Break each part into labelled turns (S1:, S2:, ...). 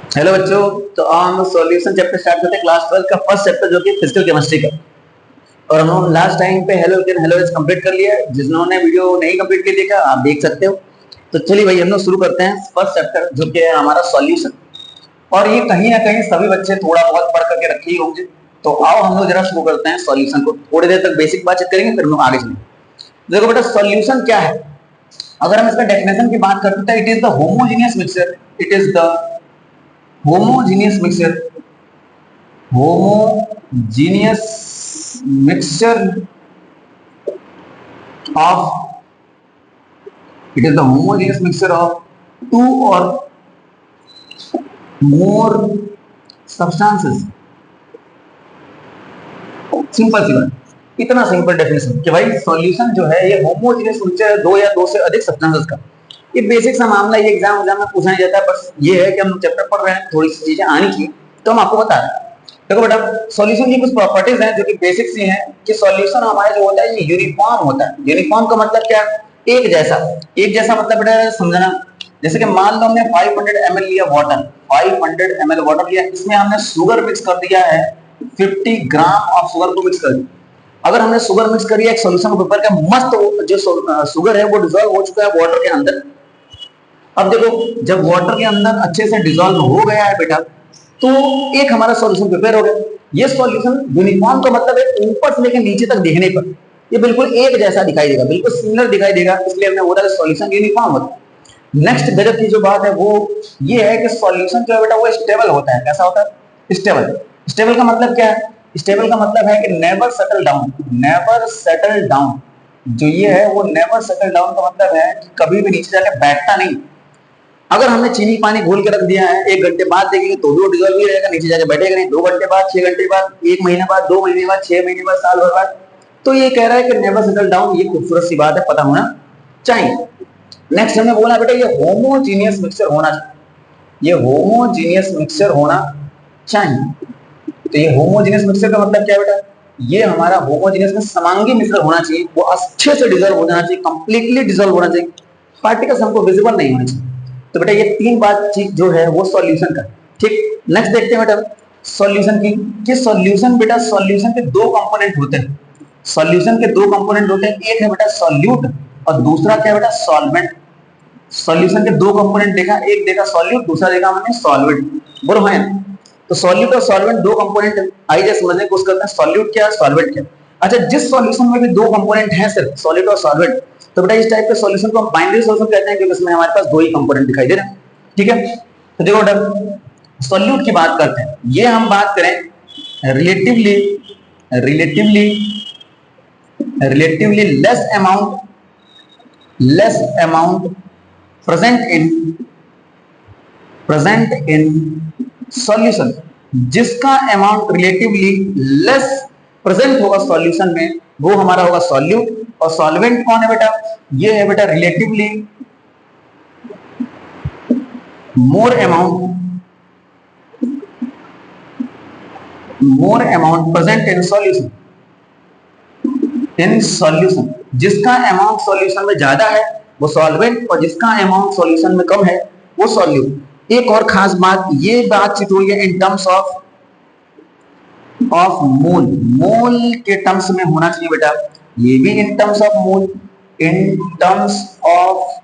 S1: Hello बच्चों। तो हम सॉल्यूशन चैप्टर स्टार्ट करते हैं क्लास 12 का फर्स्ट चैप्टर जो कि फिजिकल केमिस्ट्री का। और हम लास्ट टाइम पे hello can hello is complete कर लिया है। जिन्होंने वीडियो नहीं कंप्लीट किया देखा आप देख सकते हो। तो चलिए भाई हम लोग शुरू करते हैं फर्स्ट चैप्टर जो कि है हमारा सॉल्यूशन। और ये कहीं ना कहीं सभी बच्चे थोड़ा बहुत पढ़ करके रखे ही होंगे। तो आओ हम लोग जरा शुरू करते हैं सॉल्यूशन को। थोड़ी देर तक बेसिक बातचीत करेंगे फिर हम लोग आगे चलेंगे। देखो बेटा सॉल्यूशन क्या है। अगर हम इसका डेफिनेशन की बात करते हैं it is the homogeneous mixture. It is the homogeneous mixture homogeneous mixture of it is the homogeneous mixture of two or more substances। Simple सी बात, इतना सिंपल डेफिनेशन कि भाई सॉल्यूशन जो है ये होमोजेनियस मिक्सचर है दो या दो से अधिक सब्सटेंसेस का। ये बेसिक सा मामला, ये एग्जाम में पूछा नहीं जाता है। बस ये है कि हम चैप्टर पढ़ रहे हैं, थोड़ी सी चीजें आनी चाहिए तो हम आपको बता रहे हैं। देखो बेटा सॉल्यूशन की कुछ प्रॉपर्टीज हैं जो कि बेसिक सी हैं कि सॉल्यूशन हमारा जो होता है ये यूनिफॉर्म होता है। यूनिफॉर्म का मतलब क्या है? एक जैसा। एक जैसा मतलब बेटा समझना, जैसे कि मान लो हमने 500 ml लिया वाटर, 500 ml वाटर लिया, इसमें हमने शुगर मिक्स कर दिया है, 50 ग्राम ऑफ शुगर को मिक्स कर दिया। अगर हमने शुगर मिक्स करी है एक सॉल्यूशन पेपर का, मस्त जो शुगर है वो डिजोल्व हो चुका है वाटर के अंदर। अब देखो जब वाटर के अंदर अच्छे से डिजोल्व हो गया है बेटा तो एक हमारा सॉल्यूशन प्रिपेयर हो गया। ये सॉल्यूशन यूनिफॉर्म का मतलब है ऊपर से लेकर नीचे तक देखने पर ये बिल्कुल एक जैसा दिखाई देगा, बिल्कुल सिमिलर दिखाई देगा, इसलिए हमने बोला सॉल्यूशन यूनिफॉर्म होता है। नेक्स्ट गजब की जो बात है वो ये है कि सॉल्यूशन जो है बेटा वो स्टेबल होता है। कैसा होता है? स्टेबल। स्टेबल का मतलब क्या है? स्टेबल का मतलब है कि never settle down. Never settle down जो ये है वो नेवर सेटल डाउन का मतलब है कि कभी भी नीचे जाके बैठता नहीं। अगर हमने चीनी पानी घोल के रख दिया है, 1 घंटे बाद देखेंगे तो भी वो डिजोल्व ही रहेगा, नीचे जाके बैठेगा नहीं। 2 घंटे बाद, 6 घंटे बाद, 1 महीने बाद, 2 महीने बाद, 6 महीने बाद, साल भर बाद। तो ये कह रहा है कि नेवर सेटल डाउन। ये खूबसूरत सी बात है, पता होना चाहिए। नेक्स्ट हमने बोला बेटा ये होमोजीनियस मिक्सचर होना चाहिए। ये होमोजीनियस मिक्सचर होना चाहिए। तो ये होमोजीनियस मिक्सचर का मतलब क्या है बेटा? ये हमारा होमोजीनियस में समांगी मिश्रण होना चाहिए, वो अच्छे से डिजोल्व हो जाना चाहिए, कंप्लीटली डिजोल्व होना चाहिए, पार्टिकल्स हमको विजिबल नहीं होने चाहिए। तो बेटा ये तीन बात चीज जो है वो सॉल्यूशन का। ठीक, नेक्स्ट देखते हैं बेटा सॉल्यूशन की कि सॉल्यूशन बेटा सॉल्यूशन के दो कंपोनेंट होते हैं। सॉल्यूशन के दो कंपोनेंट होते हैं, एक है बेटा सॉल्यूट और दूसरा क्या है बेटा सॉल्वेंट। सॉल्यूशन के दो कंपोनेंट देखा, एक देखा सॉल्यूट, दूसरा देखा हमने सॉल्वेंट। बोलो है। तो सॉल्यूट और सॉल्वेंट दो कंपोनेंट आइए समझने की कोशिश करते हैं, सॉल्यूट क्या सॉल्वेंट क्या। अच्छा जिस सॉल्यूशन में भी दो कंपोनेंट हैं सिर्फ सॉल्यूट और सॉल्वेंट, तो बेटा इस टाइप के सॉल्यूशन को हम बाइनरी सॉल्यूशन कहते हैं क्योंकि इसमें हमारे पास दो ही कंपोनेंट दिखाई दे रहे हैं। ठीक है, तो देखो बेटा सॉल्यूट की बात करते हैं। ये हम बात करें relatively relatively relatively less amount present in solution. जिसका अमाउंट रिलेटिवली लेस प्रेजेंट होगा सॉल्यूशन में वो हमारा होगा सॉल्यूट। और सॉल्वेंट कौन है बेटा? ये है बेटा relatively more amount present in solution. जिसका अमाउंट सॉल्यूशन में ज्यादा है वो सॉल्वेंट और जिसका अमाउंट सॉल्यूशन में कम है वो सॉल्यूट। एक और खास बात, ये बातचीत हुई है इन टर्म्स ऑफ मोल। मोल के टर्म्स में होना चाहिए बेटा, ये भी in terms of mole. In terms of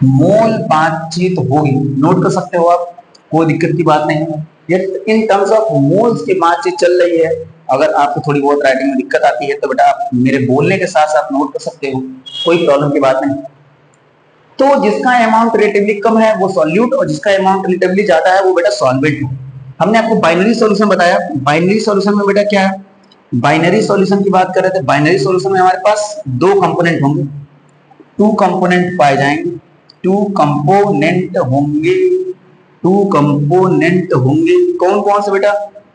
S1: mole बातचीत होगी, नोट कर सकते हो आप, कोई दिक्कत की बात नहीं है। ये इन टर्म्स ऑफ मोल्स की बातचीत चल रही है। अगर आपको थोड़ी बहुत राइटिंग में दिक्कत आती है तो बेटा आप मेरे बोलने के साथ साथ नोट कर सकते हो, कोई प्रॉब्लम की बात नहीं। तो जिसका अमाउंट रिलेटिवली कम है वो सॉल्यूट और जिसका अमाउंट रिलेटिवली ज्यादा है वो बेटा सॉल्वेंट है। हमने आपको बाइनरी सॉल्यूशन बताया। बाइनरी सॉल्यूशन में बेटा क्या है? बाइनरी सॉल्यूशन की बात कर रहे थे। बाइनरी सॉल्यूशन में हमारे पास दो कंपोनेंट होंगे, टू कंपोनेंट पाए जाएंगे। टू कंपोनेंट होंगे टू कंपोनेंट होंगे कौन कौन से बेटा?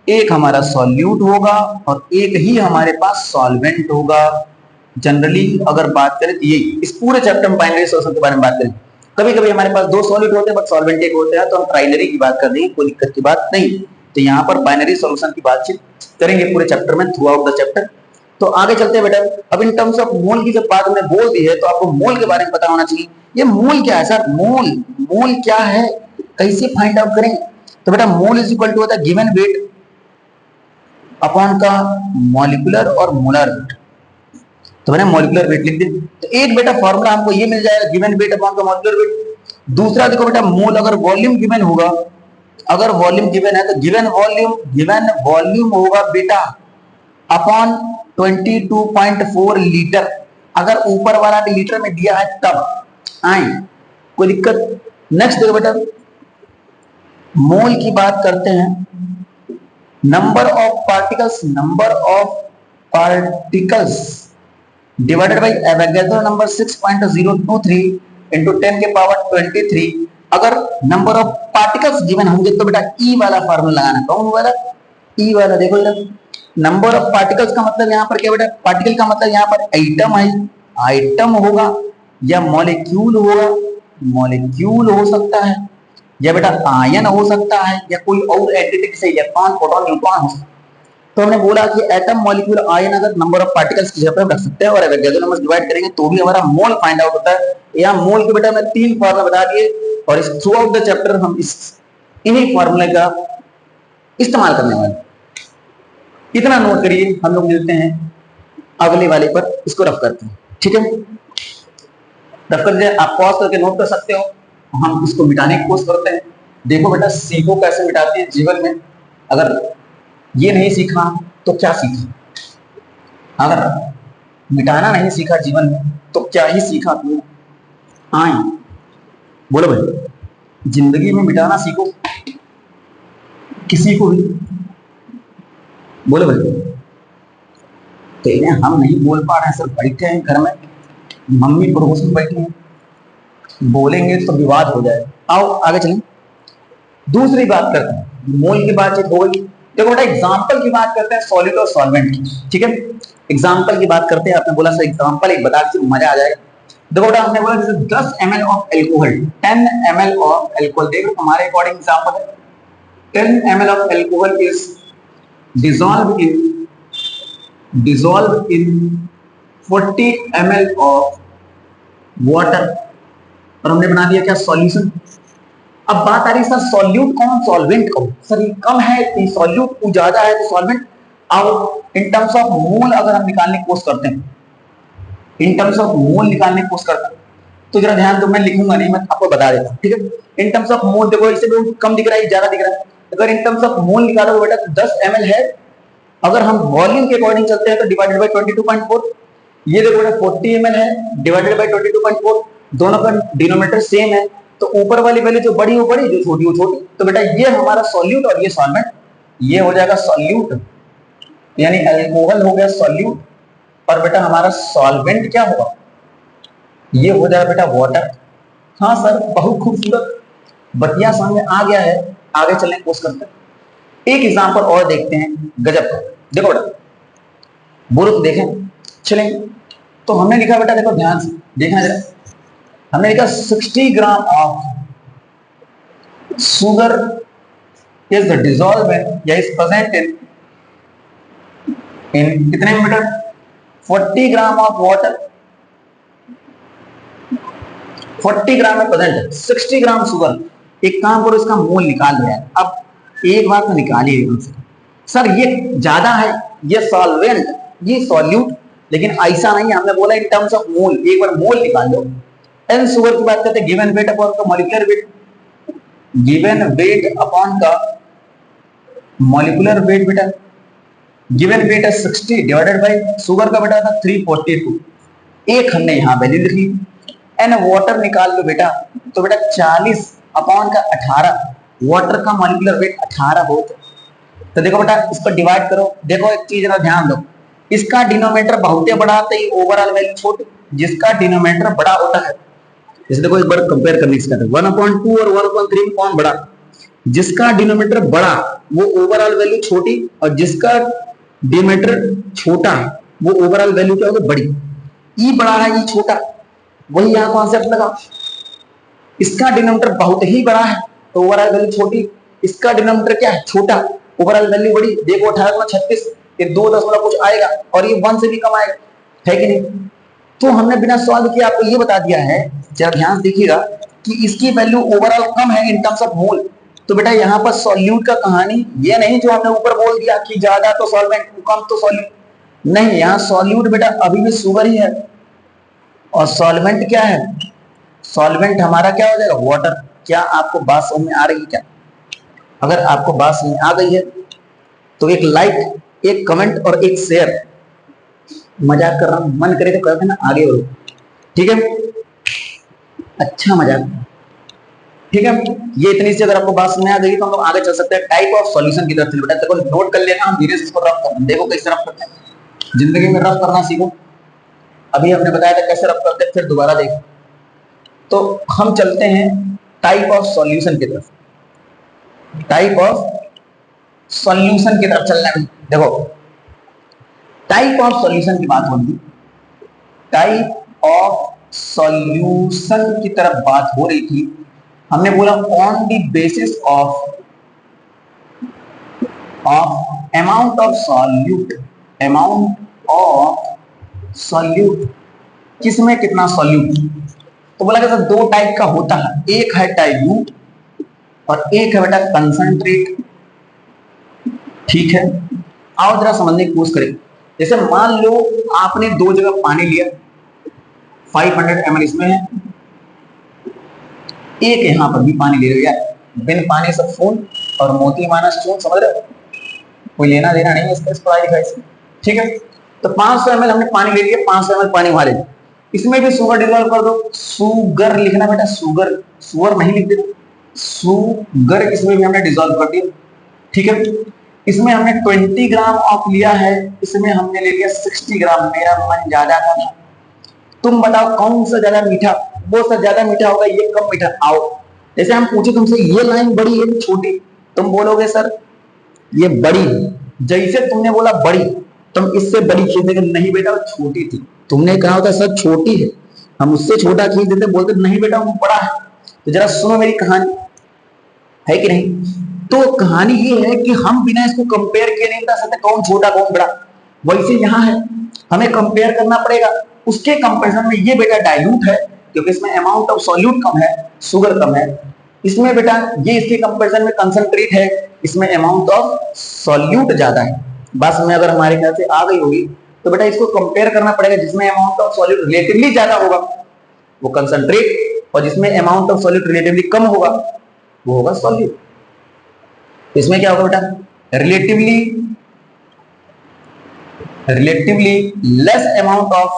S1: एक हमारा सॉल्यूट होगा और एक ही हमारे पास सॉल्वेंट होगा। जनरली अगर बात करें तो ये इस पूरे चैप्टर में बाइनरी सॉल्यूशन के बारे में बात करें। कभी कभी हमारे पास दो सॉल्यूट होते हैं बट सॉल्वेंट एक होते हैं, तो हम प्राइमरी की बात कर देंगे, कोई दिक्कत की बात नहीं। तो यहाँ पर बाइनरी सॉल्यूशन की बातचीत करेंगे पूरे चैप्टर में, थ्रू आउट द चैप्टर। तो आगे चलते हैं बेटा। अब इन टर्म्स ऑफ मोल की जब बात हमने बोल दी है तो आपको मोल के बारे में पता होना चाहिए। ये मोल क्या है सर? मोल क्या है? कैसे फाइंड आउट करेंगे? तो बेटा मोल इज इक्वल टू होता है गिवन वेट अपॉन का मॉलिक्यूलर और मोलर वेट। तो मैंने मॉलिक्यूलर वेट लिख दिया। तो एक बेटा फॉर्मूला हमको ये मिल जाएगा गिवन वेट अपॉन का मॉलिक्यूलर वेट। दूसरा देखो बेटा मोल अगर वॉल्यूम गिवन होगा, अगर वॉल्यूम गिवन है तो गिवन वॉल्यूम होगा बेटा अपॉन 22.4 लीटर। अगर ऊपर वाला भी लीटर में दिया है तब आए कोई दिक्कत। नेक्स्ट देखो बेटा मोल की बात करते हैं, number of particles divided by Avogadro number 6.023 into 10 के पावर 23। अगर नंबर ऑफ पार्टिकल्स गिवन होंगे तो बेटा ई वाला फार्मूला लगाना। कौन वाला? ई वाला। देखो नंबर ऑफ पार्टिकल्स का मतलब यहाँ पर क्या बेटा, पार्टिकल का मतलब यहाँ पर आइटम है, आइटम होगा या मॉलिक्यूल होगा, मॉलिक्यूल हो सकता है या बेटा आयन हो सकता है या कोई और एंटिटी से इलेक्ट्रॉन प्रोटॉन न्यूट्रॉन हो सकता है। तो हमने बोला कि एटम मॉलिक्यूल आयन अगर नंबर ऑफ पार्टिकल्स की जगह पर रख सकते हैं और एवोगैड्रो नंबर डिवाइड करेंगे तो भी हमारा मोल फाइंड आउट होता है। यहाँ मोल के बेटा मैं 3 फार्मूला बता दिए और इस थ्रू आउट द चैप्टर हम इन्हीं फार्मूले का इस्तेमाल करने वाले। इतना नोट करिए, हम लोग मिलते हैं अगले वाले पर, इसको रफ करते हैं। ठीक है, रफ कर दिया, आप पॉज करके नोट कर सकते हो, हम इसको मिटाने की कोशिश करते हैं। देखो बेटा सीखो कैसे मिटाते हैं जीवन में। अगर ये नहीं सीखा तो क्या सीखा? अगर मिटाना नहीं सीखा जीवन में तो क्या ही सीखा तुमने? आए बोलो भाई, जिंदगी में मिटाना सीखो किसी को भी। बोलो भाई, कहने हम नहीं बोल पा रहे हैं, सिर्फ बैठे हैं घर में, मम्मी पड़ोस में बैठी हैं, बोलेंगे तो विवाद हो जाए। आओ आगे चलें, दूसरी बात करते हैं। मोल की बातचीत हो गई। देखो बेटा एग्जाम्पल की बात करते हैं सॉलिड और सॉल्वेंट की। ठीक है, एग्जाम्पल की बात करते हैं। आपने बोला सर एग्जाम्पल एक बता के मजा आ जाएगा। देखो बेटा हमने बोला जैसे 10 ml of alcohol, 10 ml of alcohol, देखो हमारे अकॉर्डिंग एग्जाम्पल है 10 ml of alcohol is dissolved in 40 ml of water, और हमने बना दिया क्या सॉल्यूशन। अब बात आ रही सर सॉल्यूट कौन सॉल्वेंट कौन? सर ये कम है सॉल्यूट, ज्यादा है तो सॉल्वेंट। अब इन टर्म्स ऑफ मोल अगर हम निकालने की कोशिश करते हैं, इन टर्म्स ऑफ मोल निकालने की कोशिश करते हैं तो जरा ध्यान दो, मैं लिखूंगा नहीं, मैं आपको बता देता हूं। ठीक है, इन टर्म्स ऑफ मोल देखो इसे भी कम दिख रहा है, ज्यादा दिख रहा है। अगर इन टर्म्स ऑफ मोल निकालो बेटा तो 10 ml है। अगर हम वॉल्यूम के अकॉर्डिंग चलते हैं तो डिवाइडेड बाय 22.4, ये देखो बेटा 40 ml है डिवाइडेड बाय 22.4, दोनों का डिनोमिनेटर सेम है तो ऊपर वाली वैल्यू जो बड़ी वो बड़ी, जो छोटी वो छोटी। तो बेटा ये हमारा सॉल्यूट और ये सॉल्वेंट, ये हो जाएगा सॉल्यूट, यानी अल्कोहल हो गया सॉल्यूट, और बेटा हमारा सॉल्वेंट क्या होगा? ये हो जाएगा बेटा वाटर। हाँ सर बहुत खूबसूरत, बतिया समझ में आ गया है, आगे चलने की कोशिश करते हैं। एक एग्जांपल और देखते हैं गजब का। देखो बेटा बोलो तो देखें चलेंगे। तो हमने लिखा बेटा, देखो ध्यान से देखना जरा, हमने लिखा 60 ग्राम ऑफ सुगर इज डिसॉल्वेंट या इज प्रेजेंट इन कितने मीटर? 40 ग्राम ऑफ वाटर, 40 ग्राम में प्रेजेंट है 60 ग्राम शुगर। एक काम करो इसका मोल निकाल दो यार। अब एक बात तो निकालिए सर, ये ज्यादा है, ये सॉल्वेंट, ये सॉल्यूट, लेकिन ऐसा नहीं है। हमने बोला इन टर्म्स ऑफ मोल, एक बार मोल निकाल दो। एन शुगर की बात करते हैं, गिवन वेट अपॉन का molecular weight, given weight upon का मॉलिक्यूलर वेट बेटा, गिवन वेट है 60 डिवाइडेड बाय शुगर का बेटा था 342, एक हमने यहाँ वैल्यू लिखी। एन वाटर निकाल लो बेटा, तो बेटा 40 अपॉन का 18, वाटर का मॉलिक्यूलर वेट 18 होता। तो देखो बेटा इसको डिवाइड करो, देखो एक चीज ना ध्यान दो, इसका डिनोमिनेटर बहुत बड़ा होता है, ओवरऑल वैल्यू छोटी, जिसका डिनोमिनेटर बड़ा होता है, जैसे देखो एक बार कंपेयर करने की 1/2 और 1/3 में कौन बड़ा? जिसका डिनोमिनेटर बड़ा वो ओवरऑल वैल्यू छोटी, और जिसका डिनोमिनेटर छोटा वो ओवरऑल वैल्यू क्या होगी? बड़ी। ई बड़ा है ई छोटा, वही यहाँ कॉन्सेप्ट लगा। इसका डिनोमिनेटर बहुत ही बड़ा है तो ओवरऑल वैल्यू छोटी, इसका डिनोमिनेटर क्या है? छोटा, ओवरऑल वैल्यू बड़ी। देखो 18/36, ये 2 दशमलव कुछ आएगा और ये 1 से भी कम आएगा, है कि नहीं? तो हमने बिना सॉल्व किए आपको ये बता दिया है जरा ध्यान देखिएगा कि इसकी वैल्यू ओवरऑल कम है इन टर्म्स ऑफ मोल। तो बेटा यहाँ पर सॉल्यूट का कहानी ये नहीं जो हमने ऊपर बोल दिया कि ज्यादा तो सॉल्वेंट, कम तो सॉल्यूट, नहीं, यहाँ सॉल्यूट बेटा अभी भी शुगर ही है। और सॉल्वेंट क्या है? सॉल्वेंट हमारा क्या हो जाएगा? वाटर। क्या आपको बात समझ में आ रही है क्या? अगर आपको बात समझ में आ गई है तो एक लाइक, एक कमेंट और एक शेयर। मजाक कर रहा हूं, मन करे तो कर देना, आगे बढ़ो, ठीक है? अच्छा मजाक, ठीक है? ये इतनी सी अगर आपको बात समझ में आ गई तो हम लोग आगे चल सकते हैं टाइप ऑफ सॉल्यूशन की तरफ से। बेटा देखो, नोट कर लेना, हम धीरे से इसको रफ करते हैं। देखो कैसे रफ करते हैं, जिंदगी में रफ करना सीखो। अभी हमने बताया था कैसे रफ करते हैं, फिर दोबारा देखो। तो हम चलते हैं टाइप ऑफ सॉल्यूशन की तरफ। टाइप ऑफ सॉल्यूशन की तरफ चलना है। देखो, टाइप ऑफ सॉल्यूशन की बात होगी, टाइप ऑफ सॉल्यूशन की तरफ बात हो रही थी। हमने बोला on the basis of amount of solute, amount of solute, किसमें कितना सॉल्यूट। तो बोला कि दो टाइप का होता है, एक है डाइल्यूट और एक है बेटा कंसंट्रेट, ठीक है? आओ जरा समझने की कोशिश करें। जैसे मान लो आपने दो जगह पानी लिया, 500 ml इसमें है, एक यहां पर भी पानी ले रहे हो। बिन पानी सब फूल और मोती मानस चून, समझ रहे हो? कोई लेना देना नहीं है इसका, पढ़ाई लिखाई से, ठीक है? तो 500 ml हमने पानी ले लिया, 500 ml पानी वहां ले लिया, इसमें भी शुगर डिजोल्व कर दो। शुगर लिखना बेटा, शुगर, सुअर नहीं लिख देना, शुगर इसमें भी हमने डिजोल्व कर दिया, ठीक है? इसमें हमने 20 ग्राम ऑफ लिया है, इसमें हमने ले लिया 60 ग्राम। मेरा मन ज्यादा था, तुम बताओ कौन सा ज्यादा मीठा? वो सब ज्यादा मीठा होगा, ये कम मीठा। आओ, जैसे हम पूछे तुमसे ये लाइन बड़ी है छोटी, तुम बोलोगे सर ये बड़ी। जैसे तुमने बोला बड़ी, तुम इससे बड़ी खींच देंगे, नहीं बेटा वो छोटी थी। तुमने कहा होता सर छोटी है, हम उससे छोटा खींच देते, बोलते नहीं बेटा वो बड़ा है। तो जरा सुनो मेरी कहानी, है कि नहीं? तो कहानी ये है कि हम बिना इसको कंपेयर किए नहीं बता सकते कौन छोटा कौन बड़ा। वैसे यहाँ है, हमें कंपेयर करना पड़ेगा। उसके कंपैरिजन में ये बेटा डाइल्यूट है क्योंकि इसमें अमाउंट ऑफ सॉल्यूट कम है, शुगर कम है। इसमें बेटा ये इसके कंपैरिजन में कंसंट्रेट है, इसमें अमाउंट ऑफ सॉल्यूट ज्यादा है। बस में अगर हमारे ख्याल से आ गई होगी तो बेटा इसको कंपेयर करना पड़ेगा। जिसमें अमाउंट ऑफ सॉल्यूट रिलेटिवली ज्यादा होगा वो कंसंट्रेट, और जिसमें अमाउंट ऑफ सॉल्यूट रिलेटिवली कम होगा वो होगा सॉल्यूट। इसमें क्या होगा बेटा? Relatively less amount of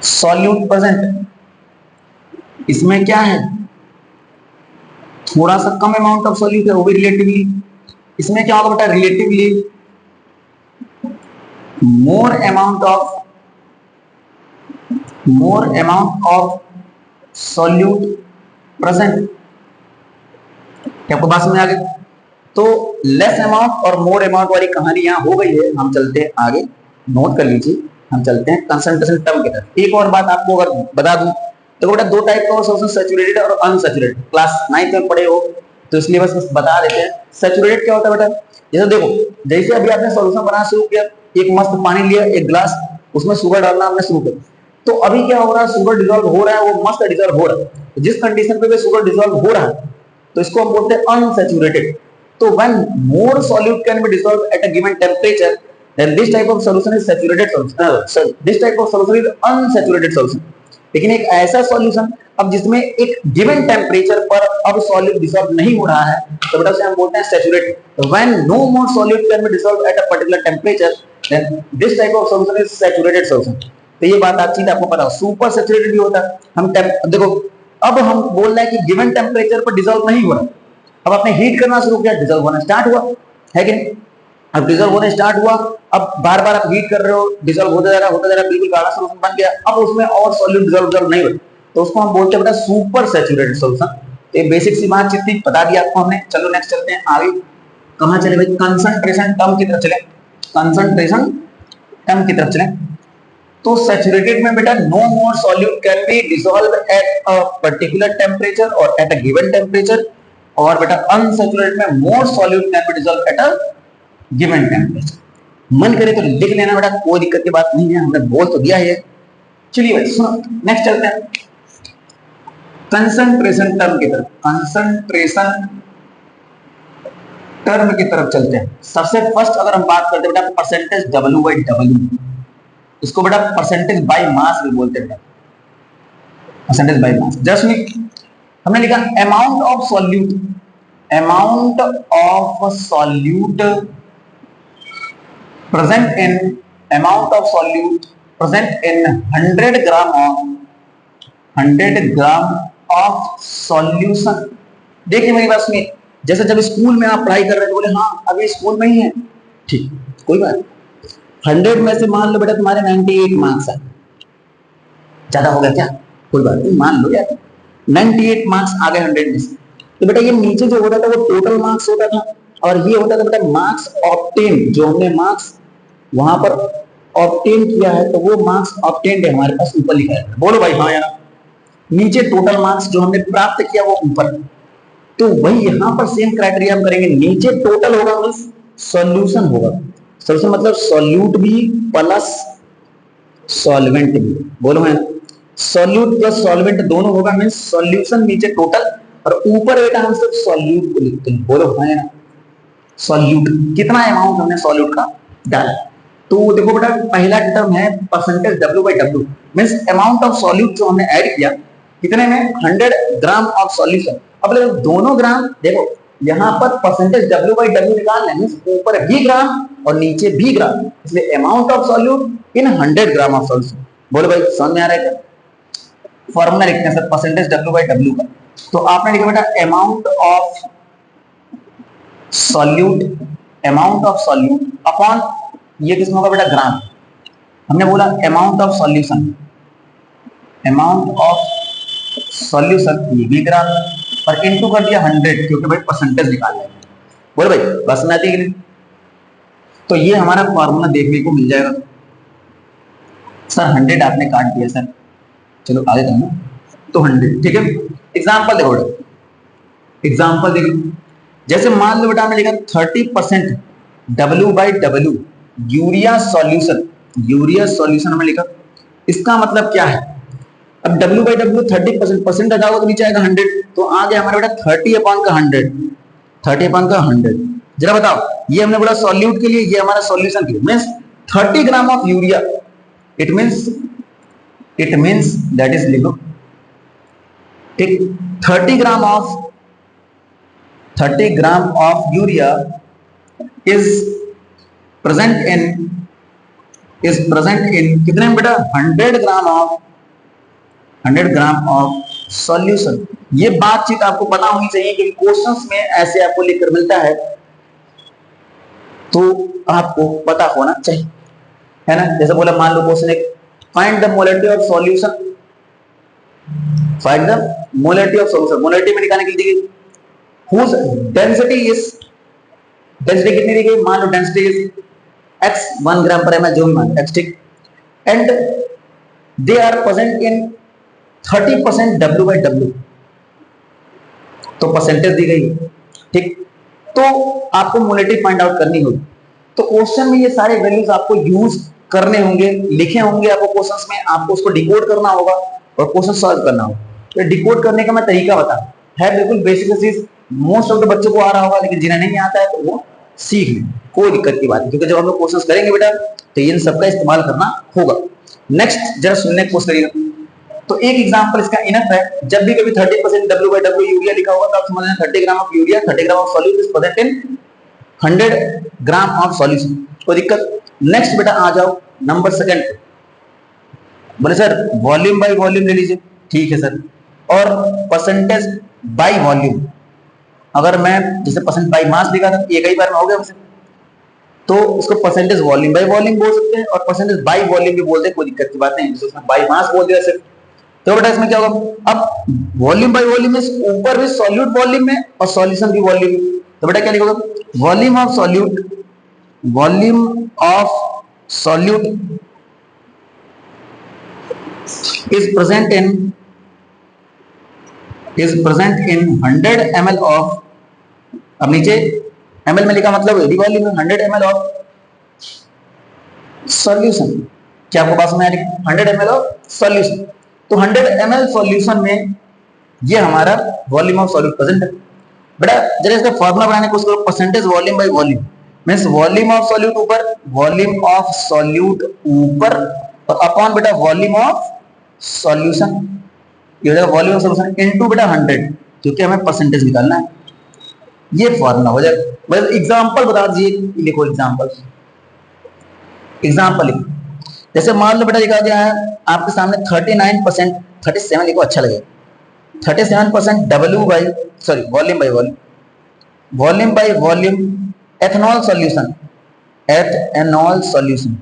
S1: solute present. इसमें क्या है? थोड़ा सा कम अमाउंट ऑफ सॉल्यूट है, वो भी रिलेटिवली। इसमें क्या होगा बेटा? Relatively more amount of solute present. क्या आपको बात समझ आ गई? तो लेस अमाउंट और मोर अमाउंट वाली कहानी यहाँ हो गई है। हम चलते हैं आगे, नोट कर लीजिए, हम चलते हैं कंसंट्रेशन टर्म की तरफ। एक और बात आपको अगर बता दूं तो बेटा दो टाइप का सॉल्यूशन, सैचुरेटेड और अनसैचुरेटेड। क्लास 9th में पढ़े हो तो इसलिए बस बता देते हैं। सैचुरेटेड क्या होता है बेटा? जैसे देखो, जैसे अभी आपने सॉल्यूशन बनाना शुरू किया, एक मस्त पानी लिया, एक ग्लास, उसमें शुगर डालना आपने शुरू किया, तो अभी क्या हो रहा है? शुगर डिजोल्व हो रहा है, वो मस्त डिजोल्व हो रहा है। जिस कंडीशन पे शुगर डिजोल्व हो रहा है तो इसको हम बोलते हैं अनसैचुरेटेड। तो when more solute can be dissolved at a given temperature, then this type of solution is saturated solution. This type of solution is unsaturated solution. लेकिन एक ऐसा सॉल्यूशन अब जिसमें एक गिवन टेम्परेचर पर अब सॉल्यूट डिसॉल्व नहीं हो रहा है तो बेटा उसे हम बोलते हैं saturated. When no more solute can be dissolved at a particular temperature, then this type of solution is saturated solution. तो ये बात आप चीज आपको पता हो। सुपर सैचुरेटेड भी होता है। हम देखो, अब हम बोल रहे हैं कि गिवन टेम्परेचर पर डिसॉल्व नहीं हो रहा, अब आपने हीट करना शुरू किया, डिसॉल्व होना स्टार्ट हुआ, है कि नहीं? अब डिसॉल्व होने स्टार्ट हुआ, अब बार बार आप हीट कर रहे हो, डिसॉल्व होता जा रहा, बिल्कुल गाढ़ा सॉल्यूशन बन गया। अब उसमें और सॉल्यूट डिसॉल्व नहीं हो, तो उसको हम बोलते हैं बेटा सुपर सैचुरेटेड सॉल्यूशन। ये बेसिक सी बात थी, बता दिया आपको हमने। चलो नेक्स्ट चलते हैं आगे। कहां चले भाई? कंसंट्रेशन टर्म की तरफ चले। कंसंट्रेशन टर्म की तरफ चले तो सैचुरेटेड में बेटा no more solute can be dissolve at a particular temperature और एट अ गिवन टेम्परेचर, और बेटा अनसैचुरेटेड में more solute can be dissolve at a given temperature. मन करे तो लिख लेना बेटा, कोई दिक्कत की बात नहीं है, हमने बोल तो दिया है। चलिए भाई सुनो, नेक्स्ट चलते हैं कंसंट्रेशन टर्म की तरफ। कंसंट्रेशन टर्म की तरफ चलते हैं। सबसे फर्स्ट अगर हम बात करते हैं बेटा परसेंटेज डब्ल्यू बाई डब्ल्यू, इसको बेटा परसेंटेज बाई मास भी बोलते हैं बेटा, परसेंटेज बाई मास। जस्ट हमने लिखा amount of solute, amount of solute present in, amount of solute present in 100 gram of, 100 gram of solution. देखिए मेरी बात सुनिए, जैसे जब स्कूल में आप पढ़ाई कर रहे थे बोले हाँ अभी स्कूल में ही है, ठीक कोई बात, 100 में से मान लो बेटा तुम्हारे 98 मार्क्स आए, ज्यादा हो गया क्या, कोई बात नहीं मान लो यार 98 मार्क्स आ गए 100 में से, तो बेटा ये नीचे जो होता था वो टोटल मार्क्स होता था, और ये होता था बेटा मार्क्स ऑब्टेन, जो हमने मार्क्स वहां पर ऑब्टेन किया है तो वो मार्क्स ऑब्टेन्ड है हमारे पास ऊपर लिखा है। बोलो भाई हाँ यार, नीचे टोटल मार्क्स जो हमने प्राप्त किया वो ऊपर, तो वही यहां पर सेम क्राइटेरिया हम करेंगे, नीचे टोटल होगा मींस सॉल्यूशन होगा, सॉल्यूशन मतलब सॉल्यूट भी प्लस सॉल्वेंट भी, बोलो है सॉल्यूट प्लस सॉल्वेंट दोनों होगा मींस सॉल्यूशन नीचे टोटल, और ऊपर बेटा हम सब सॉल्यूट को लिखते हैं, बोलो है ना सॉल्यूट, कितना अमाउंट हमने सॉल्यूट का डाला। तो देखो बेटा पहला टर्म है percentage W by W means amount of solute जो हमने ऐड किया कितने में 100 ग्राम ऑफ सॉल्यूशन। अब दोनों ग्राम देखो यहाँ पर परसेंटेज डब्ल्यू बाई डब्ल्यू निकालना है, ऊपर भी ग्राम और नीचे भी ग्राम, इसलिए amount of solute in 100 gram of solution. बोलो भाई समझ में आ रहा है क्या, फॉर्मूला लिखते हैं sir percentage W by W का। तो आपने लिखा बेटा amount of solute, amount of solute upon ये किसमें होगा बेटा ग्राम, हमने बोला amount of solution, amount of solution ये भी ग्राम, और इनटू कर दिया 100 क्योंकि भाई परसेंटेज निकालना है। बोलो भाई बस ना थी, तो ये हमारा फॉर्मूला देखने को मिल जाएगा। सर 100 आपने काट दिया सर, चलो आगे था ना, तो 100 ठीक है। एग्जाम्पल देखो बेटा, एग्जाम्पल देखो, जैसे मान लो बेटा हमने लिखा 30% W by W urea solution, urea solution हमने लिखा, इसका मतलब क्या है, अब W बाई डब्ल्यू 30%, परसेंट हटाओगे तो नीचे आएगा 100, तो आ गया हमारे बेटा 30 अपॉन का 100, 30 अपॉन का 100। जरा बताओ ये हमने बोला सॉल्यूट के लिए, ये हमारा सॉल्यूशन के लिए, means 30 gram of urea, it means that is लिखो ठीक 30 gram of urea is present in कितने में बेटा 100 ग्राम ऑफ सॉल्यूशन। ये बातचीत आपको पता होनी चाहिए कि क्वेश्चंस में ऐसे आपको लिखकर मिलता है तो आपको पता होना चाहिए, है ना। जैसे बोला मान लो क्वेश्चन एक find the molarity of solution, find the molarity of solution, molarity में निकालने के लिए whose density is, डेंसिटी कितनी दी गई, मान लो डेंसिटी इज x 1 ग्राम पर ml, जो भी मान x ठीक, and they are present in 30% W by W, तो परसेंटेज दी गई ठीक, तो आपको मोलरिटी फाइंड आउट करनी होगी। तो क्वेश्चन में ये सारे वैल्यूज आपको यूज करने होंगे, लिखे होंगे आपको क्वेश्चंस में, आपको उसको डिकोड करना होगा और क्वेश्चन सॉल्व करना होगा। तो डिकोड करने का मैं तरीका बता है, बिल्कुल बेसिक चीज, मोस्ट ऑफ द बच्चों को आ रहा होगा, लेकिन जिन्हें नहीं आता है तो वो सीख लें, कोई दिक्कत की बात नहीं, क्योंकि जब हम लोग क्वेश्चंस करेंगे बेटा तो इन सबका इस्तेमाल करना होगा। नेक्स्ट जरा सुनने की कोशिश करिएगा। तो एक एग्जांपल इसका इनफ है, जब भी कभी 30% W बाई डब्ल्यू यूरिया लिखा होगा तो आप समझ लें 30 gram of urea, 30 gram of solution is present in 100 gram of solution, कोई दिक्कत। नेक्स्ट बेटा आ जाओ नंबर सेकंड, बोले सर वॉल्यूम बाय वॉल्यूम ले लीजिए, ठीक है सर, और परसेंटेज बाय वॉल्यूम, अगर मैं जैसे परसेंट बाय मास लिखा था एक ही बार में हो गया मुझे, तो उसको परसेंटेज वॉल्यूम बाय वॉल्यूम बोल सकते हैं और परसेंटेज बाय वॉल्यूम भी बोलते हैं, कोई दिक्कत की बात नहीं, जैसे उसमें बाय मास बोल दिया सिर्फ। तो बेटा इसमें क्या होगा, अब वॉल्यूम बाय वॉल्यूम में ऊपर भी सॉल्यूट वॉल्यूम में और सॉल्यूशन भी वॉल्यूम में, तो बेटा क्या लिखोगे, volume of solute, volume of solute is present in 100 ml of, अब नीचे ml में लिखा मतलब वॉल्यूम में 100 ml ऑफ सॉल्यूशन, क्या आपको पास में आ रही है? 100 ml ऑफ सॉल्यूशन। तो 100 ml सॉल्यूशन में ये हमारा वॉल्यूम ऑफ सॉल्यूट प्रेजेंट है। बेटा जरा इसका फॉर्मूला बनाने की कोशिश करो, percentage volume by volume, means volume of solute ऊपर, वॉल्यूम ऑफ सॉल्यूट ऊपर और अपॉन बेटा वॉल्यूम ऑफ सॉल्यूशन, ये हो जाएगा वॉल्यूम ऑफ सॉल्यूशन इनटू बेटा 100, क्योंकि हमें परसेंटेज निकालना है। ये फॉर्मूला हो जाएगा। बस एग्जांपल बता दीजिए, लिखो एग्जांपल, एग्जांपल लिखो। जैसे मान लो बेटा लिखा गया है आपके सामने 39%, 37 लिखो अच्छा लगेगा, 37% W by sorry volume by volume, volume by volume ethanol solution, ethanol solution,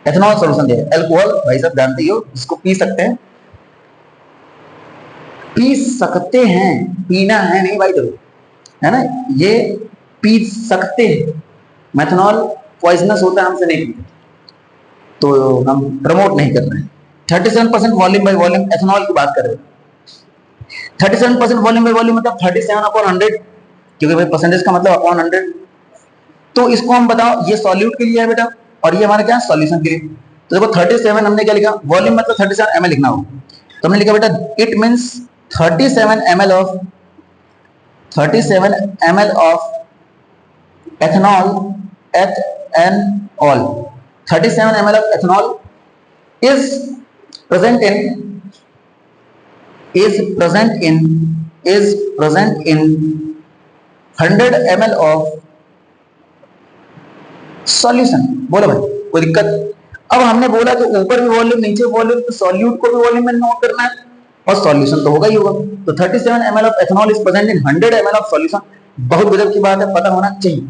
S1: ethanol solution they alcohol भाई साहब जानते ही हो, इसको पी सकते हैं, पी सकते हैं, पीना है नहीं भाई देखो, है ना, ये पी सकते हैं। मेथनॉल पॉइजनस होता है, हमसे नहीं पीते, तो हम प्रमोट नहीं कर रहे हैं। 37% वॉल्यूम बाय वॉल्यूम एथेनॉल की बात कर रहे हैं। 37% वॉल्यूम बाय वॉल्यूम मतलब 37 अपॉन 100, क्योंकि भाई परसेंटेज का मतलब अपॉन 100। तो इसको हम बताओ, ये सॉल्यूट के लिए है बेटा और ये हमारा क्या सॉल्यूशन के लिए। तो देखो 37 हमने क्या लिखा, वॉल्यूम मतलब 37 ml लिखना होगा, तो हमने लिखा बेटा it means 37 ml of 37 ml of ethanol, ethanol 37 ml of ethanol is present in is present in 100 ml of solution. बोलो भाई कोई दिक्कत? अब हमने बोला तो ऊपर भी वॉल्यूम नीचे वॉल्यूम, तो सॉल्यूट को भी वॉल्यूम में नोट करना है और सॉल्यूशन तो होगा ही होगा। तो 37 ml of ethanol is present in 100 ml of solution. बहुत गजब की बात है, पता होना चाहिए।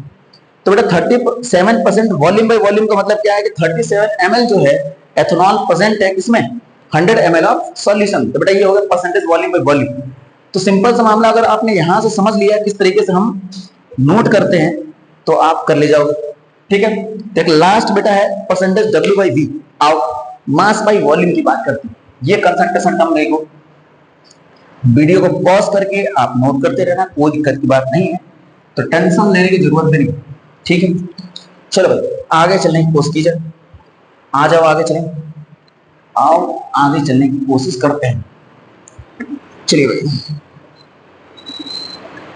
S1: तो बेटा 37% वॉल्यूम बाय वॉल्यूम का मतलब क्या है कि 37 ml जो है एथेनॉल प्रेजेंट है किसमें, 100 ml ऑफ सॉल्यूशन। तो बेटा ये हो गया परसेंटेज वॉल्यूम बाय वॉल्यूम। तो सिंपल सा मामला अगर आपने यहां से समझ लिया किस तरीके से हम नोट करते हैं तो आप कर ले जाओगे, ठीक है। तो एक लास्ट बेटा है परसेंटेज W बाई V, आओ मास बाई वॉल्यूम की बात करते हैं। ये कंसंट्रेशन टर्म देखो, वीडियो को पॉज करके आप नोट करते रहना, कोई दिक्कत की बात नहीं है, तो टेंशन लेने की जरूरत नहीं, ठीक है। चलो भाई आगे चलने की कोशिश कीजिए, आ जाओ आगे चलें, आओ आगे चलने की कोशिश करते हैं। चलिए भाई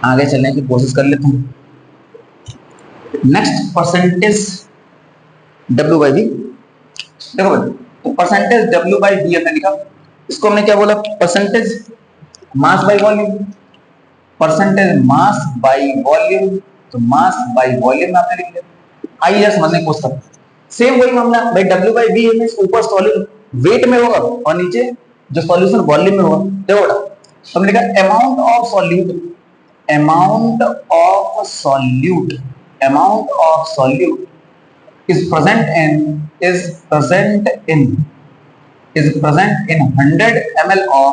S1: आगे चलने की कोशिश कर लेते हैं। Next percentage W by V, देखो भाई तो परसेंटेज W बाई V हमने लिखा, इसको हमने क्या बोला, percentage mass by volume, percentage mass by volume, तो मास बाई वॉल्यूम आपने लिख लिया। आइए समझने की कोशिश करते हैं। सेम वही मामला भाई W बाई V है, ऊपर सॉल्यूट वेट में होगा और नीचे जो सॉल्यूशन वॉल्यूम में होगा। देखो बेटा हमने लिखा amount of solute, amount of solute, amount of solute is present in 100 ml of,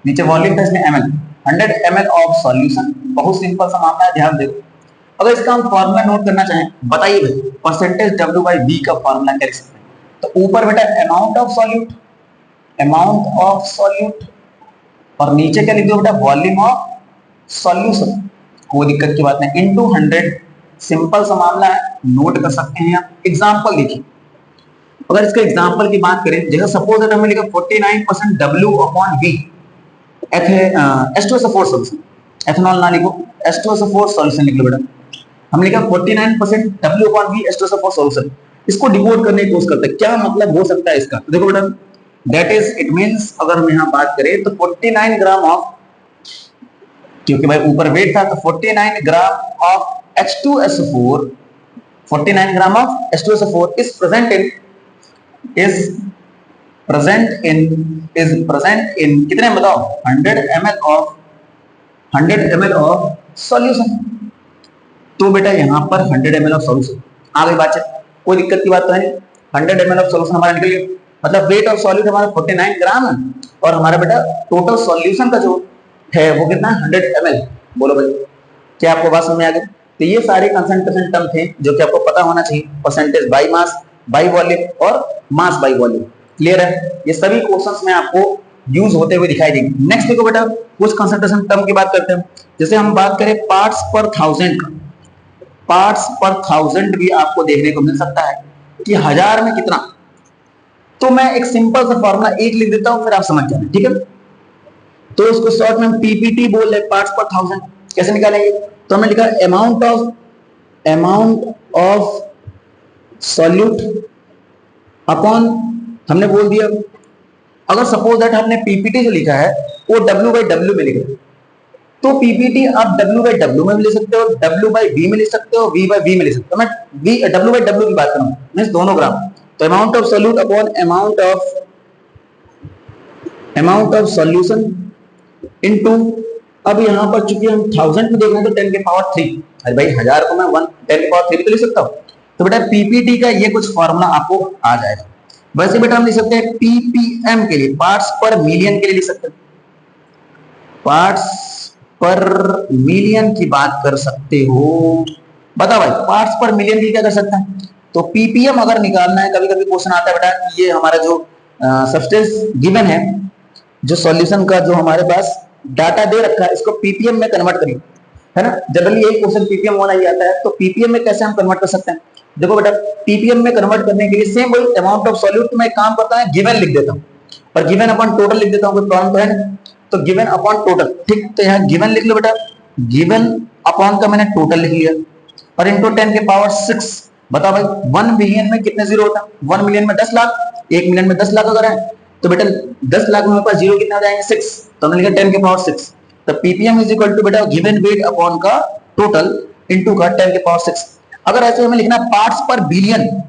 S1: नीचे वॉल्यूम था इसमें ml, 100 ml ऑफ सॉल्यूशन। बहुत सिंपल सा मामला है, ध्यान देखो। अगर इसका हम फॉर्मूला नोट करना चाहें, बताइए भाई परसेंटेज W बाई V का फॉर्मूला क्या लिख सकते हैं। तो ऊपर बेटा amount of solute, amount of solute, और नीचे क्या लिख दो बेटा वॉल्यूम ऑफ सॉल्यूशन, कोई दिक्कत की बात नहीं, इनटू 100। सिंपल सा मामला है, नोट कर सकते हैं आप। एग्जांपल देखिए, अगर इसका एग्जांपल की बात करें, जैसे सपोज दैट हमने लिखा 49% W upon V H2SO4 solution, ethanol ना लिखो, H2SO4 सॉल्यूशन लिख लो बेटा। हमने लिखा 49% W upon V H2SO4 solution. इसको डिकोड करने की कोशिश करते हैं, क्या मतलब हो सकता है इसका। तो देखो बेटा दैट इज इट मींस, अगर हम यहां बात करें तो 49 ग्राम ऑफ, क्योंकि भाई ऊपर वेट था, तो 49 gram of H2SO4, 49 gram of H2SO4 is present in कितने बताओ 100 ml ऑफ सॉल्यूशन। तो बेटा यहाँ पर 100 ml ऑफ सॉल्यूशन आ गई बात है, कोई दिक्कत की बात तो है नहीं। 100 ml ऑफ सॉल्यूशन हमारा निकल गया, मतलब वेट ऑफ सॉल्यूट हमारा 49 ग्राम है और हमारा बेटा टोटल सॉल्यूशन का जो है वो कितना 100 ml। बोलो भाई क्या आपको बात समझ में आ गई। तो ये सारे कंसंट्रेशन टर्म थे जो कि आपको पता होना चाहिए, percentage by mass by volume और मास बाई वॉल्यूम। क्लियर है, ये सभी क्वेश्चंस में आपको यूज होते हुए दिखाई देंगे। नेक्स्ट देखो बेटा कुछ कंसंट्रेशन टर्म की बात करते हैं। जैसे हम बात करें पार्ट्स पर थाउजेंड का, पार्ट्स पर थाउजेंड भी आपको देखने को मिल सकता है कि हजार में कितना, तो मैं एक सिंपल सा फॉर्मूला एक लिख देता हूं, फिर आप समझ जाना, ठीक है। तो उसको शॉर्ट में पीपीटी बोल रहे, पार्ट्स पर थाउजेंड। कैसे निकालेंगे? तो हमने लिखा अमाउंट ऑफ सॉल्यूट अपॉन, हमने बोल दिया, अगर सपोज दैट हमने पीपीटी जो लिखा है वो डब्ल्यू बाई डब्ल्यू में लिखा, तो पीपीटी आप डब्ल्यू बाई डब्ल्यू में भी लिख सकते हो, डब्ल्यू बाई वी में लिख सकते हो, वी बाई वी में लिख सकते हो। मैं वी डब्ल्यू बाई डब्ल्यू की बात कर रहा हूँ, मीन्स दोनों ग्राम। तो अमाउंट ऑफ सॉल्यूशन इनटू, अब यहाँ पर चूंकि हम थाउजेंड में देख रहे हैं तो 10 के पावर 3, अरे भाई 1000 को मैं 10 के पावर 3 भी तो लिख सकता हूँ। तो बेटा पीपीटी का ये कुछ फॉर्मूला आपको आ जाएगा। वैसे बेटा हम लिख सकते हैं पीपीएम के लिए, पार्ट्स पर मिलियन के लिए लिख सकते हैं, पार्ट्स पर मिलियन की बात कर सकते हो। बताओ भाई पार्ट्स पर मिलियन की क्या कर सकते हैं? तो पीपीएम अगर निकालना है, कभी कभी क्वेश्चन आता है बेटा कि ये हमारा जो सब्सटेंस गिवन है, जो सॉल्यूशन का जो हमारे पास डाटा दे रखा है, इसको पीपीएम में कन्वर्ट करिए, है ना। जनरली यही क्वेश्चन पीपीएम होना ही आता है। तो पीपीएम में कैसे हम कन्वर्ट कर सकते हैं? देखो बेटा पीपीएम में कन्वर्ट करने के लिए सेम वही अमाउंट ऑफ सॉल्यूट, तो मैं काम करता है गिवन लिख देता हूँ और गिवन अपॉन टोटल लिख देता हूँ, कोई प्रॉब्लम तो है ना। तो गिवन अपॉन टोटल, ठीक, तो यहाँ गिवन लिख लो बेटा, गिवन अपॉन का मैंने टोटल लिख लिया और इंटू 10 के पावर 6। बताओ भाई 1 मिलियन में कितने जीरो होता है? 1 मिलियन में 10 लाख, 1 मिलियन में 10 लाख अगर है तो बेटा 10 लाख में हमारे पास जीरो कितने हो जाएंगे? 6। तो हमने लिखा 10 के पावर 6। तो पीपीएम इज इक्वल टू बेटा गिवन वेट अपॉन का टोटल इंटू का 10 के पावर 6। अगर ऐसे हमें लिखना है पार्ट्स पर बिलियन,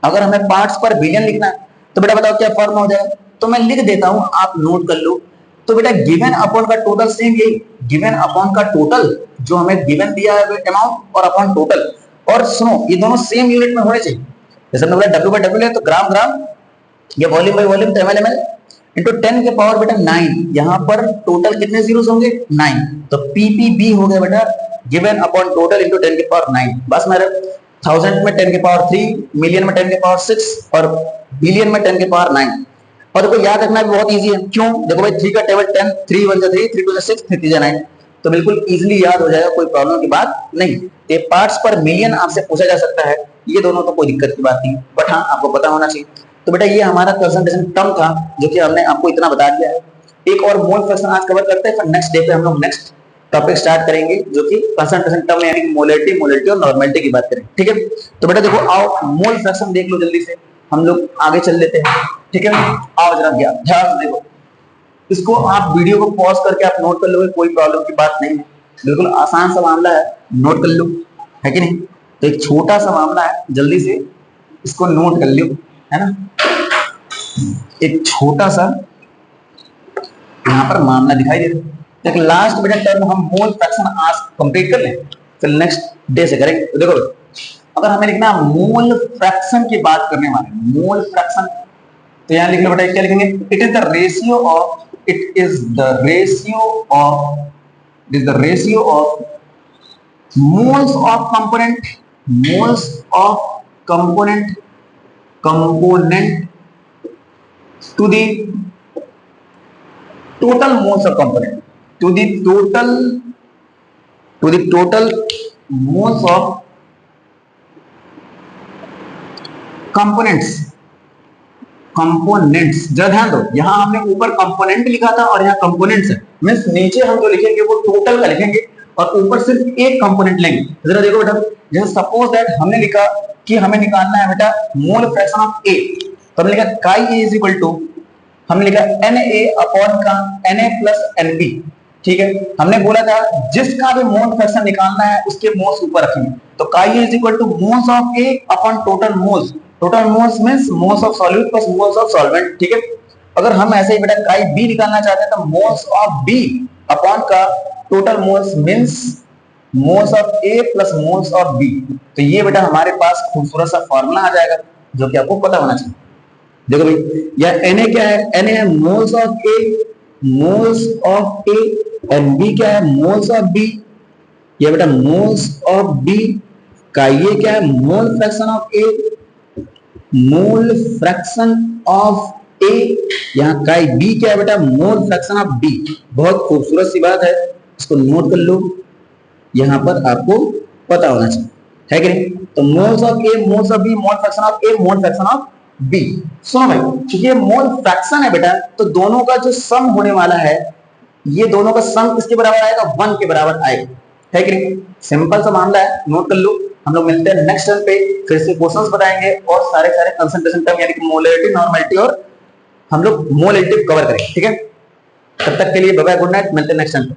S1: अगर हमें पार्ट्स पर बिलियन लिखना है तो बेटा बताओ क्या फॉर्मूला हो जाएगा? तो मैं लिख देता हूं, आप नोट कर लो। तो बेटा गिवन अपॉन का टोटल सेम यही, गिवन अपॉन का टोटल जो हमें गिवन दिया है अमाउंट और अपॉन टोटल, और सुनो ये दोनों सेम यूनिट में होने चाहिए। जैसे हमने बोला डब्ल्यू बाई डब्ल्यू है तो ग्राम ग्राम, ये वॉल्यूम बाई वॉल्यूम तो एमएल एमएल, इंटू 10 के पावर बेटा 9। यहाँ पर टोटल कितने जीरोस होंगे? 9। तो पीपीबी हो गया बेटा गिवन अपॉन टोटल इंटू 10 के पावर 9। बस मेरे 1000 में 10 के पावर 3, मिलियन में 10 के पावर 6 और बिलियन में 10 के पावर 9। और देखो याद रखना भी बहुत इजी है, क्यों? देखो भाई 3 का टेबल 10, 3 1 जा 3, 3 2 जा 6, 3 3 जा 9, तो बिल्कुल इजीली याद हो जाएगा, कोई प्रॉब्लम की बात नहीं। ये पार्ट्स पर मिलियन आपसे पूछा जा सकता है, ये दोनों तो कोई दिक्कत की बात नहीं, बट हाँ आपको पता होना चाहिए। तो बेटा ये हमारा कंसंट्रेशन टर्म था जो कि हमने आपको इतना बता दिया है। एक और मोल फ्रैक्शन आज कवर करते हैं, फिर नेक्स्ट डे पे हम लोग नेक्स्ट टॉपिक स्टार्ट करेंगे जो कि कंसंट्रेशन टर्म यानी कि मोलरिटी और नॉर्मेलिटी की बात करें, ठीक है। तो बेटा देखो आओ मोल फ्रैक्शन देख लो जल्दी से, हम लोग आगे चल लेते हैं, ठीक है। आओ जरा ध्यान से देखो, इसको आप वीडियो को पॉज करके आप नोट कर लोगे, कोई प्रॉब्लम की बात नहीं है, बिल्कुल आसान सा मामला है, नोट कर लो, है कि नहीं। तो एक छोटा सा मामला है, जल्दी से इसको नोट कर लो, है ना। एक छोटा सा यहाँ पर मामला दिखाई दे रहा है। लास्ट बेटा टर्म हम मोल फ्रैक्शन आज कंप्लीट कर लें, फिर नेक्स्ट डे से करेंगे। तो देखो अगर हमें लिखना मोल फ्रैक्शन की बात करने वाले, मोल फ्रैक्शन, तो यहाँ लिख लो बेटा क्या लिखेंगे? It is the ratio of, it is the ratio of moles of component, moles of component to the total moles of component, to the total moles of components। जरा ध्यान दो, यहां हमने ऊपर कंपोनेंट लिखा था और यहाँ कंपोनेंट्स है, मींस नीचे हम जो लिखेंगे वो टोटल का लिखेंगे और ऊपर सिर्फ एक कंपोनेंट लेंगे। जरा देखो बेटा, जैसे सपोज दैट हमने लिखा कि हमें निकालना है बेटा मोल फ्रैक्शन ऑफ ए, तो हमने लिखा काई इज इक्वल टू, हमने लिखा Na अपॉन का Na प्लस Nb, ठीक है। हमने बोला था जिसका भी मोल फ्रैक्शन निकालना है उसके मोल्स ऊपर रखेंगे, तो काई is equal two moles of A upon total moles, total moles means moles of solute plus moles of solvent, ठीक है। अगर हम ऐसे ही बेटा काई B निकालना चाहते हैं तो मोल्स ऑफ B अपॉन का total moles means moles of A plus moles of B। तो ये बेटा हमारे पास खूबसूरत सा फॉर्मूला आ जाएगा जो कि आपको पता होना चाहिए। देखो भाई या Na क्या है? Na है moles of A, moles of A, and B क्या है? Moles of B। ये बेटा मोल्स ऑफ B का ये क्या है? मोल fraction of A, mole fraction of A। यहाँ का B क्या है बेटा? मोल फ्रैक्शन ऑफ B। बहुत खूबसूरत सी बात है, इसको नोट कर लो, यहाँ पर आपको पता होना चाहिए, है कि नहीं। तो moles of A, moles of B, mole fraction of A, mole fraction of B. सुनो भाई, क्योंकि ये मोल फ्रैक्शन है बेटा, तो दोनों का जो सम होने वाला है, ये दोनों का सम किसके बराबर आएगा, 1 के बराबर आएगा, है कि नहीं। सिंपल सा मामला है, नोट कर लो। हम लोग मिलते हैं नेक्स्ट टर्म पे, फिर से क्वेश्चंस बताएंगे और सारे सारे कंसंट्रेशन टर्म यानी कि मोलैरिटी, नॉर्मलिटी और हम लोग मोल एडिटिव कवर करेंगे, ठीक है। तब तक के लिए बाय बाय, गुड नाइट, मिलते हैं नेक्स्ट टाइम।